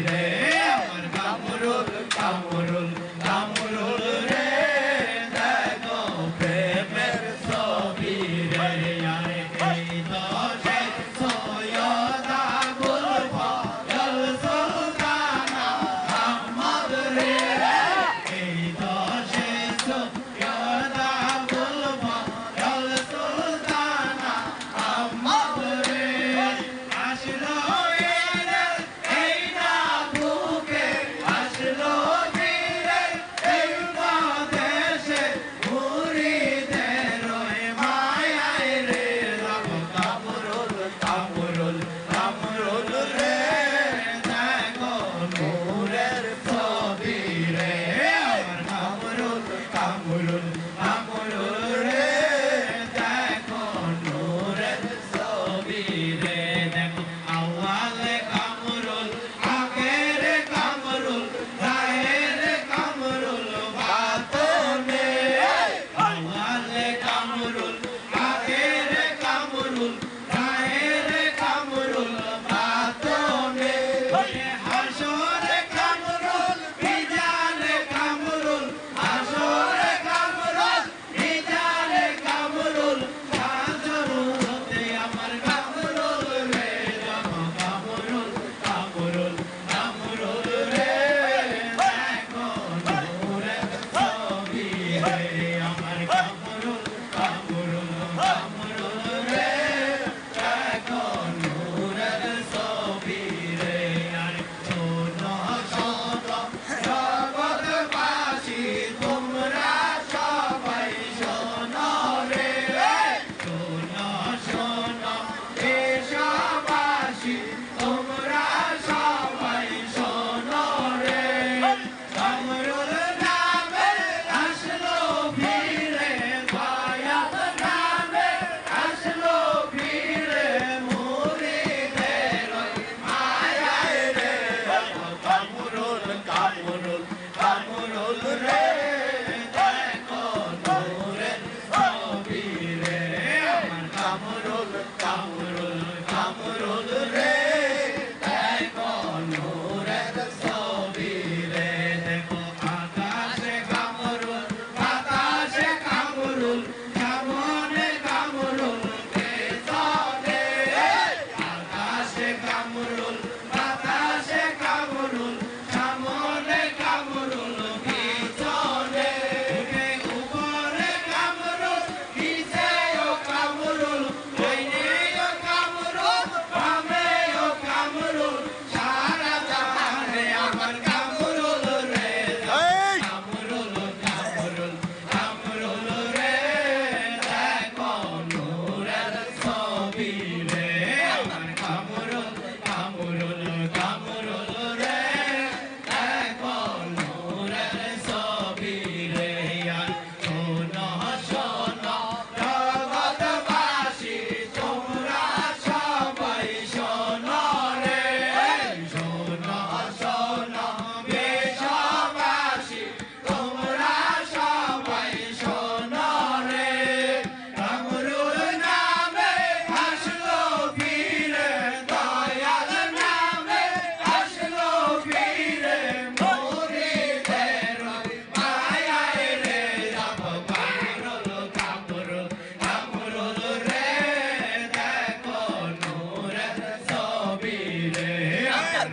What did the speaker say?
রে আমার কামরুল কামরুল কামরুল রে দেখো প্রেমের ছবি রে আরে এই দশে সৈয়দ আবুল ফজল সুলতানা আহমদ রে এই দশে সৈয়দ আবুল ফজল সুলতানা আহমদ রে আসলো এই না বুকে আসলো বীরে এই দেশে মুরিদের মায়ায় রে কামরুল কামরুল কামরুল রে দেখো নূরের ছবি রে আমার কামরুল কামরুল কামরুল রে দেখো নূরের ছবি রে দেখো আওয়ালে কামরুল আখেরে কামরুল জাহেরে কামরুল বাতনে আওয়ালে কামরুল আখেরে কামরুল জাহেরে কামরুল বাতনে হাসরে কামরুল মিজানে কামরুল হাসরে কামরুল মিজানে কামরুল হাজরতে আমার কামরুল রে কামরুল কামরুল কামরুল রে দেখো নূরের ছবি রে আমার কামরুল কামরুল কামরুল রে দেখো নূরের ছবি রে আর শোনো শোনো জগৎবাসী তোমরা সবাই শোনো রে শোনো শোনো দেশবাসী তোমরা সবাই শোনো রে কামরুল নামে আসলো ভিড়ে দয়াল নামে আসলো ভিড়ে মুরিদের মায়ায় রে কামরুল কামরুল কামরুল রে দেখো নূরের ছবি রে আমার কামরুল কামরুল কামরুল রে দেখো নূরের ছবি রে দেখো আকাশে কামরুল বাতাসে কামরুল সামনে কামরুল পেছনে আকাশে কামরুল বাতাসে কামরুল সামনে কামরুল পিছনে উপরে কামরুল নিচেও কামরুল ডাইনেও কামরুল বামেও কামরুল সারা জাহানে আমার কামরুল রে কামরুল কামরুল কামরুল রে দেখো নূরের ছবি রে আমার কামরুল কামরুল কামরুল রে দেখো নূরের ছবি রে আর শোনো শোনো জগৎবাসী তোমরা সবাই শোনো রে শোনো শোনো দেশবাসী তোমরা সবাই শোনো রে কামরুল নামে আসলো ভিড়ে দয়াল নামে আসলো ভিড়ে মুরিদের মায়ায় রে কামরুল কামরুল কামরুল রে দেখো নূরের ছবি রে আমার